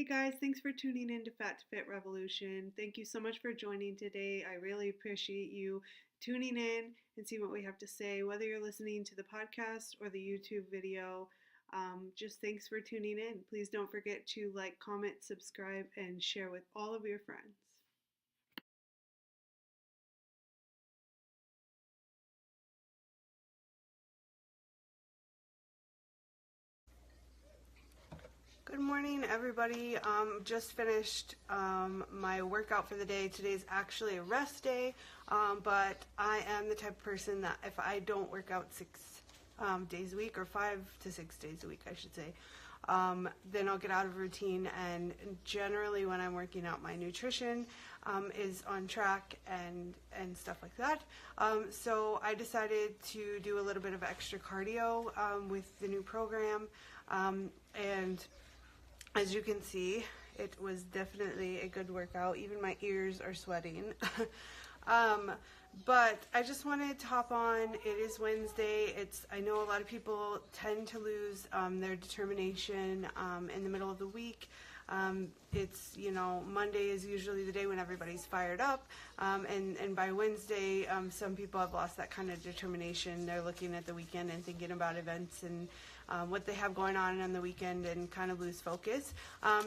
Hey guys, thanks for tuning in to Fat to Fit Revolution. Thank you so much for joining today. I really appreciate you tuning in and seeing what we have to say, whether you're listening to the podcast or the YouTube video. Just thanks for tuning in. Please don't forget to like, comment, subscribe, and share with all of your friends. Good morning, everybody. Just finished my workout for the day. Today's actually a rest day, but I am the type of person that if I don't work out 6 days a week, or 5 to 6 days a week, I should say, then I'll get out of routine. And generally, when I'm working out, my nutrition is on track and stuff like that. So I decided to do a little bit of extra cardio with the new program, and as you can see, it was definitely a good workout. Even my ears are sweating. But I just wanted to hop on. It is Wednesday. I know a lot of people tend to lose their determination in the middle of the week. Monday is usually the day when everybody's fired up, and by Wednesday, some people have lost that kind of determination. They're looking at the weekend and thinking about events and what they have going on the weekend and kind of lose focus.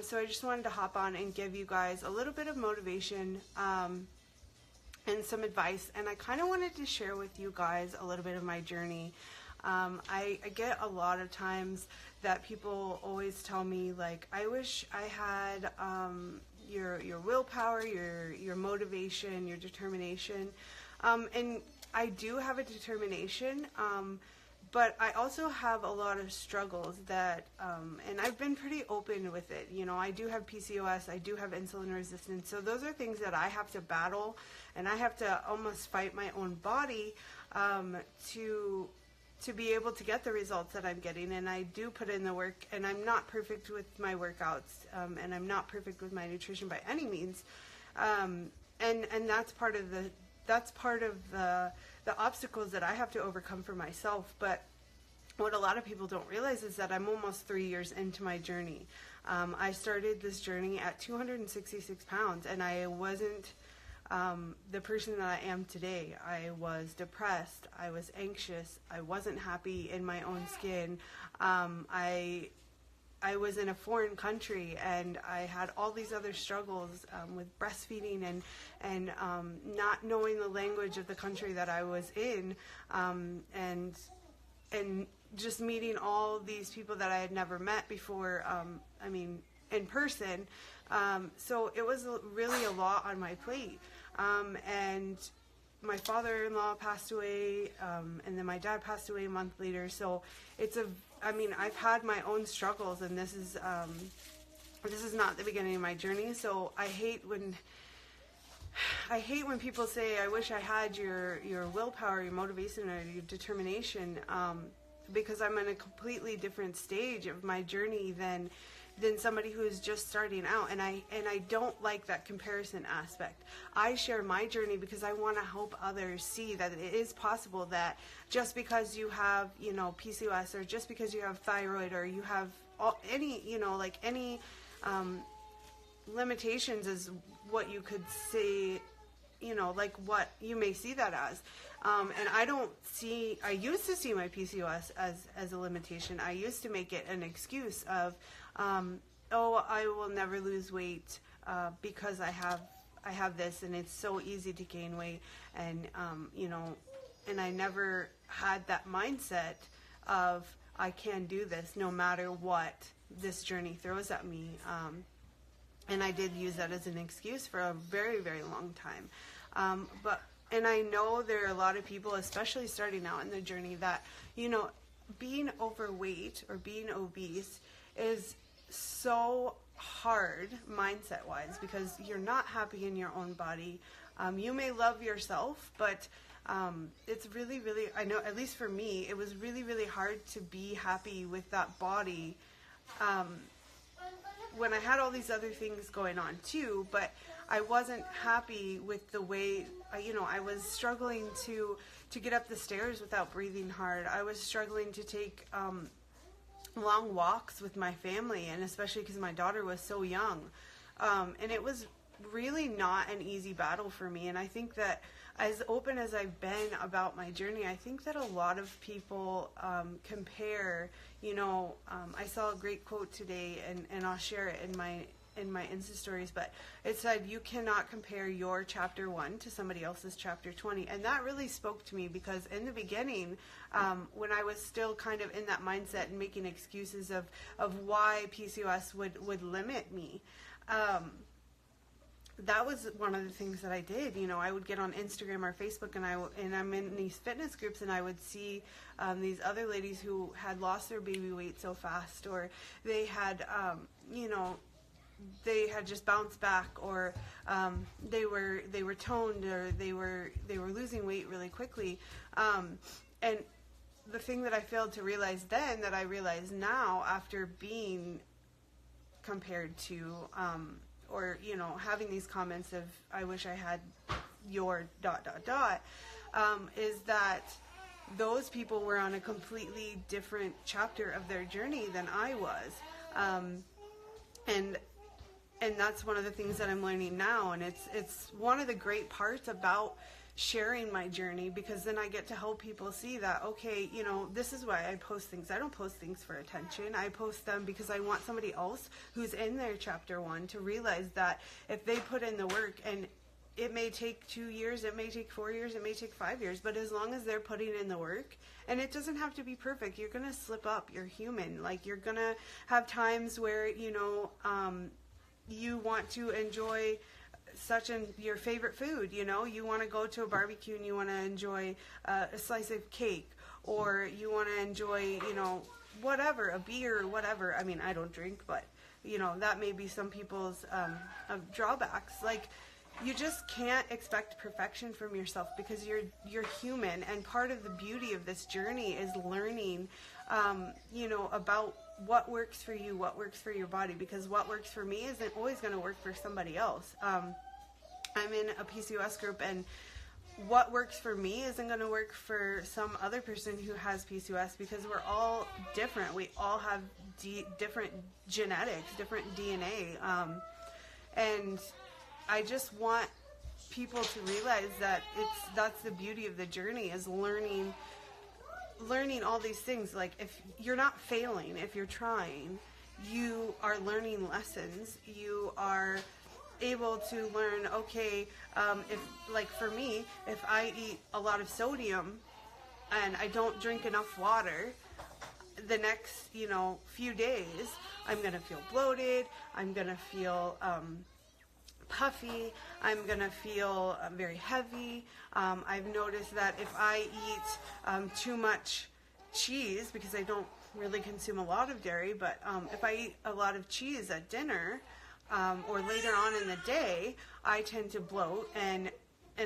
So I just wanted to hop on and give you guys a little bit of motivation and some advice, and I kind of wanted to share with you guys a little bit of my journey. I get a lot of times that people always tell me, like, I wish I had your willpower, your motivation, your determination, and I do have a determination, but I also have a lot of struggles that, and I've been pretty open with it. You know, I do have PCOS, I do have insulin resistance, so those are things that I have to battle, and I have to almost fight my own body to be able to get the results that I'm getting. And I do put in the work, and I'm not perfect with my workouts, and I'm not perfect with my nutrition by any means, and that's part of the obstacles that I have to overcome for myself. But what a lot of people don't realize is that I'm almost 3 years into my journey. I started this journey at 266 pounds, and I wasn't the person that I am today. I was depressed, I was anxious, I wasn't happy in my own skin. I was in a foreign country, and I had all these other struggles with breastfeeding and not knowing the language of the country that I was in, and just meeting all these people that I had never met before, in person. So it was really a lot on my plate. And my father-in-law passed away, and then my dad passed away a month later. So I've had my own struggles, and this is not the beginning of my journey. So I hate when people say, I wish I had your willpower, your motivation, or your determination, because I'm in a completely different stage of my journey than somebody who is just starting out, and I don't like that comparison aspect. I share my journey because I want to help others see that it is possible, that just because you have, PCOS, or just because you have thyroid, or you have any limitations, is what you could say, like what you may see that as. And I used to see my PCOS as a limitation. I used to make it an excuse of, I will never lose weight because I have this, and it's so easy to gain weight, and and I never had that mindset of, I can do this no matter what this journey throws at me. And I did use that as an excuse for a very, very long time. And I know there are a lot of people, especially starting out in their journey, that, being overweight or being obese is so hard mindset-wise, because you're not happy in your own body. You may love yourself, but it's really, really, I know, at least for me, it was really, really hard to be happy with that body when I had all these other things going on too, but I wasn't happy with the way, I was struggling to get up the stairs without breathing hard. I was struggling to take long walks with my family, and especially because my daughter was so young. And it was really not an easy battle for me. And I think that as open as I've been about my journey, I think that a lot of people compare, I saw a great quote today, and I'll share it in my Insta stories, but it said, you cannot compare your chapter 1 to somebody else's chapter 20. And that really spoke to me, because in the beginning, when I was still kind of in that mindset and making excuses of why PCOS would limit me, that was one of the things that I did. I would get on Instagram or Facebook, and I'm in these fitness groups, and I would see these other ladies who had lost their baby weight so fast, or they had, they had just bounced back, or they were toned, or they were losing weight really quickly. And the thing that I failed to realize then, that I realize now after being compared to, or having these comments of, I wish I had your ... is that those people were on a completely different chapter of their journey than I was. And that's one of the things that I'm learning now, and it's one of the great parts about sharing my journey, because then I get to help people see that, okay, this is why I post things. I don't post things for attention. I post them because I want somebody else who's in their chapter 1 to realize that if they put in the work, and it may take 2 years, it may take 4 years, it may take 5 years, but as long as they're putting in the work, and it doesn't have to be perfect. You're going to slip up. You're human. Like, you're going to have times where, you want to enjoy your favorite food, you want to go to a barbecue and you want to enjoy a slice of cake, or you want to enjoy, whatever, a beer or whatever. I mean, I don't drink, but, that may be some people's drawbacks. Like, you just can't expect perfection from yourself, because you're human, and part of the beauty of this journey is learning, about what works for you, what works for your body, because what works for me isn't always going to work for somebody else. I'm in a PCOS group, and what works for me isn't going to work for some other person who has PCOS, because we're all different. We all have different genetics, different DNA. And I just want people to realize that that's the beauty of the journey, is learning all these things. Like, if you're not failing, if you're trying, you are learning lessons. You are able to learn, okay, if, like for me, if I eat a lot of sodium and I don't drink enough water, the next, few days, I'm going to feel bloated, I'm going to feel puffy, I'm going to feel very heavy. I've noticed that if I eat too much cheese, because I don't really consume a lot of dairy, but if I eat a lot of cheese at dinner, or later on in the day, I tend to bloat, and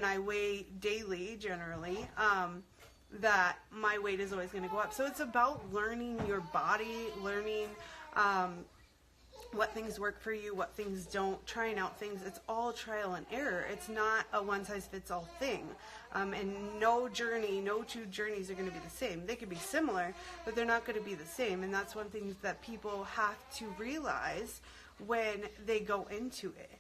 I weigh daily generally, that my weight is always going to go up. So it's about learning your body, learning what things work for you, what things don't, trying out things. It's all trial and error. It's not a one-size-fits-all thing. And no two journeys are going to be the same. They could be similar, but they're not going to be the same. And that's one thing that people have to realize when they go into it.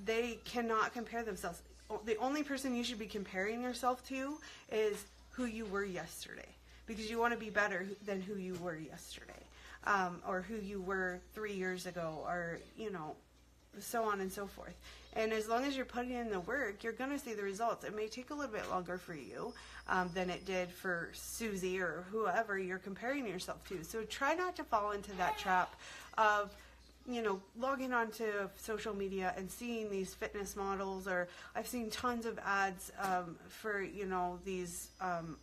They cannot compare themselves. The only person you should be comparing yourself to is who you were yesterday, because you want to be better than who you were yesterday, or who you were 3 years ago, or, so on and so forth. And as long as you're putting in the work, you're going to see the results. It may take a little bit longer for you than it did for Susie or whoever you're comparing yourself to. So try not to fall into that trap of, logging onto social media and seeing these fitness models, or I've seen tons of ads for, these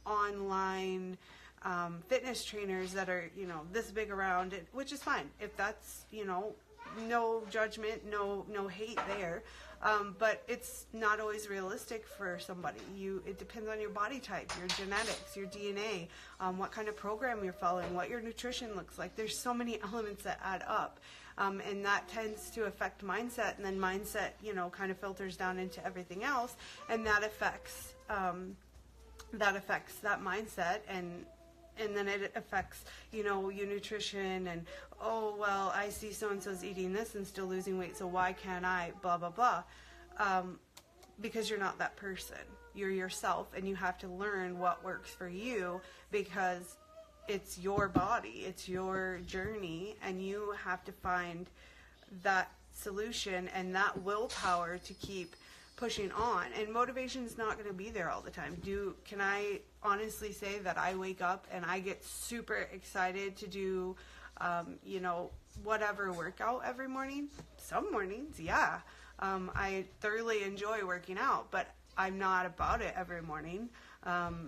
online fitness trainers that are, this big around it, which is fine. If that's, no judgment, no hate there. But it's not always realistic for somebody. It depends on your body type, your genetics, your DNA, what kind of program you're following, what your nutrition looks like. There's so many elements that add up. And that tends to affect mindset, and then mindset, kind of filters down into everything else, and that affects that mindset, and and then it affects, you know, your nutrition, and, oh, well, I see so-and-so's eating this and still losing weight, so why can't I, blah, blah, blah. Because you're not that person. You're yourself, and you have to learn what works for you, because it's your body, it's your journey, and you have to find that solution and that willpower to keep pushing on. And motivation is not going to be there all the time. Can I honestly say that I wake up and I get super excited to do, you know, whatever workout every morning? Some mornings, yeah. I thoroughly enjoy working out, but I'm not about it every morning.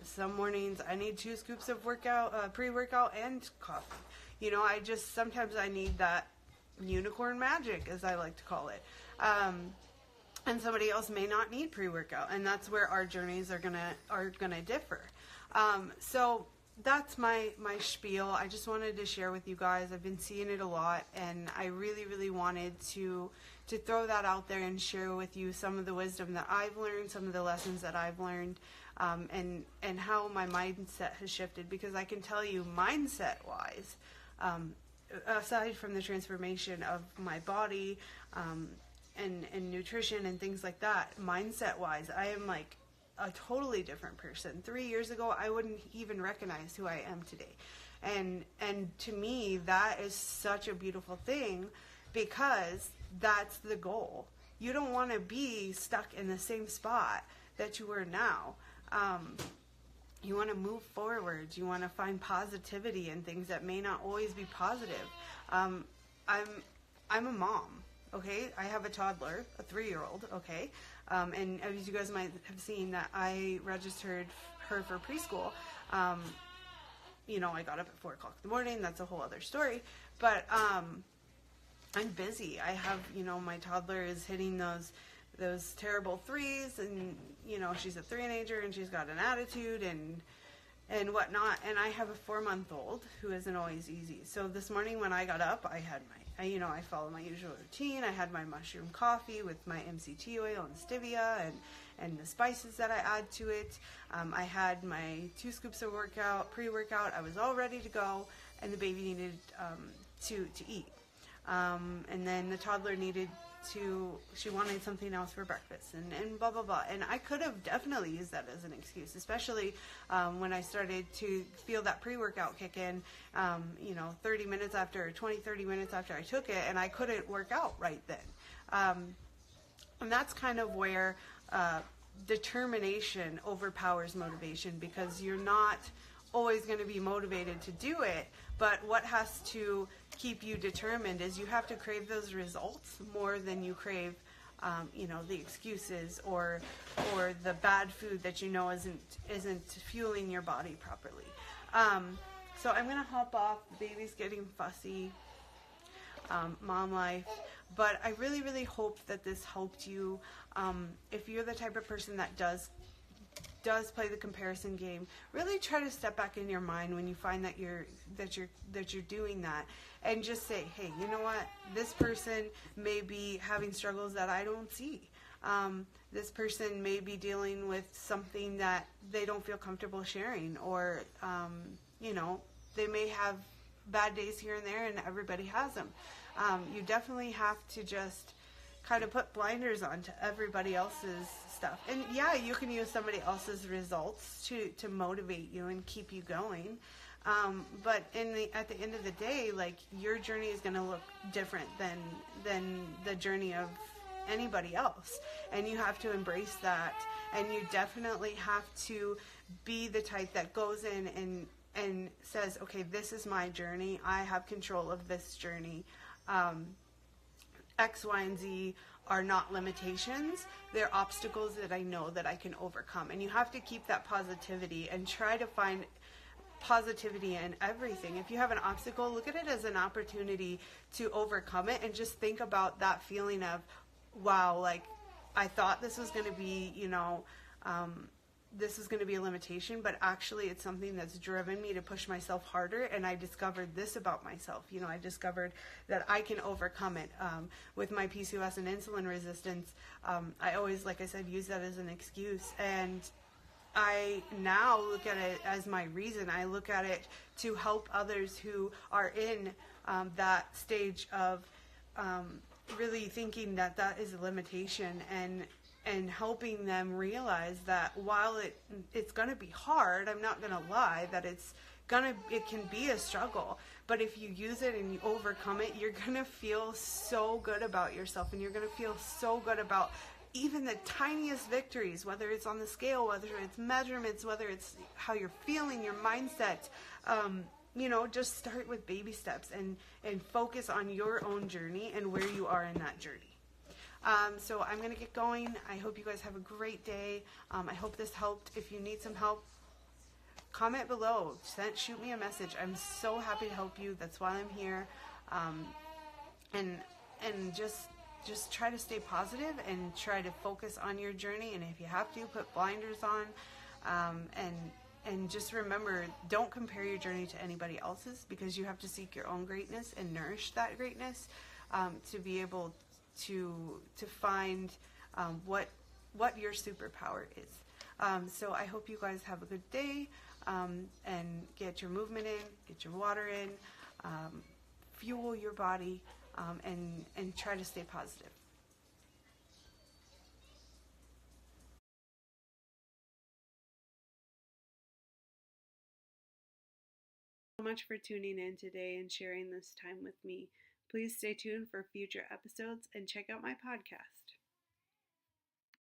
Some mornings I need 2 scoops of pre-workout and coffee. You know, sometimes I need that unicorn magic, as I like to call it. And somebody else may not need pre-workout, and that's where our journeys are gonna differ. So that's my spiel. I just wanted to share with you guys. I've been seeing it a lot, and I really, really wanted to throw that out there and share with you some of the wisdom that I've learned, some of the lessons that I've learned, and how my mindset has shifted. Because I can tell you, mindset-wise, aside from the transformation of my body, and nutrition and things like that, mindset-wise, I am like a totally different person. 3 years ago, I wouldn't even recognize who I am today. And to me, that is such a beautiful thing, because that's the goal. You don't want to be stuck in the same spot that you were now. You want to move forward. You want to find positivity in things that may not always be positive. I'm a mom. Okay, I have a toddler, a 3-year-old, okay, and as you guys might have seen, that I registered her for preschool. You know, I got up at 4 o'clock in the morning. That's a whole other story, but I'm busy. I have, you know, my toddler is hitting those terrible 3s, and, you know, she's a teenager, and she's got an attitude and whatnot, and I have a 4-month-old who isn't always easy. So this morning when I got up, I had I follow my usual routine. I had my mushroom coffee with my MCT oil and stevia and the spices that I add to it. I had my 2 scoops of pre-workout. I was all ready to go, and the baby needed to eat. And then the toddler she wanted something else for breakfast, and blah, blah, blah. And I could have definitely used that as an excuse, especially when I started to feel that pre-workout kick in, you know, 30 minutes after I took it, and I couldn't work out right then. And that's kind of where determination overpowers motivation, because you're not always going to be motivated to do it, but what has to keep you determined is you have to crave those results more than you crave, you know, the excuses or the bad food that you know isn't fueling your body properly. So I'm going to hop off. The baby's getting fussy. Mom life. But I really, really hope that this helped you. If you're the type of person that does play the comparison game, really try to step back in your mind when you find that you're doing that, and just say, hey, you know what, this person may be having struggles that I don't see. This person may be dealing with something that they don't feel comfortable sharing, or you know, they may have bad days here and there, and everybody has them. You definitely have to just kind of put blinders on to everybody else's stuff. And yeah, you can use somebody else's results to motivate you and keep you going. But at the end of the day, like, your journey is going to look different than the journey of anybody else. And you have to embrace that. And you definitely have to be the type that goes in and says, okay, this is my journey. I have control of this journey. X, Y, and Z are not limitations. They're obstacles that I know that I can overcome. And you have to keep that positivity and try to find positivity in everything. If you have an obstacle, look at it as an opportunity to overcome it, and just think about that feeling of, wow, like, I thought this was going to be, you know, this is going to be a limitation, but actually it's something that's driven me to push myself harder, and I discovered this about myself. You know, I discovered that I can overcome it. With my PCOS and insulin resistance, I always, like I said, use that as an excuse, and I now look at it as my reason. I look at it to help others who are in that stage of really thinking that that is a limitation, and helping them realize that while it's going to be hard, I'm not going to lie that it can be a struggle, but if you use it and you overcome it, you're going to feel so good about yourself, and you're going to feel so good about even the tiniest victories, whether it's on the scale, whether it's measurements, whether it's how you're feeling, your mindset. Just start with baby steps and focus on your own journey and where you are in that journey. So I'm going to get going. I hope you guys have a great day. I hope this helped. If you need some help, comment below. Shoot me a message. I'm so happy to help you. That's why I'm here. And just try to stay positive and try to focus on your journey. And if you have to, put blinders on. And just remember, don't compare your journey to anybody else's, because you have to seek your own greatness and nourish that greatness to be able to find what your superpower is. So I hope you guys have a good day, and get your movement in, get your water in, fuel your body, and try to stay positive. So much for tuning in today and sharing this time with me. Please stay tuned for future episodes and check out my podcast.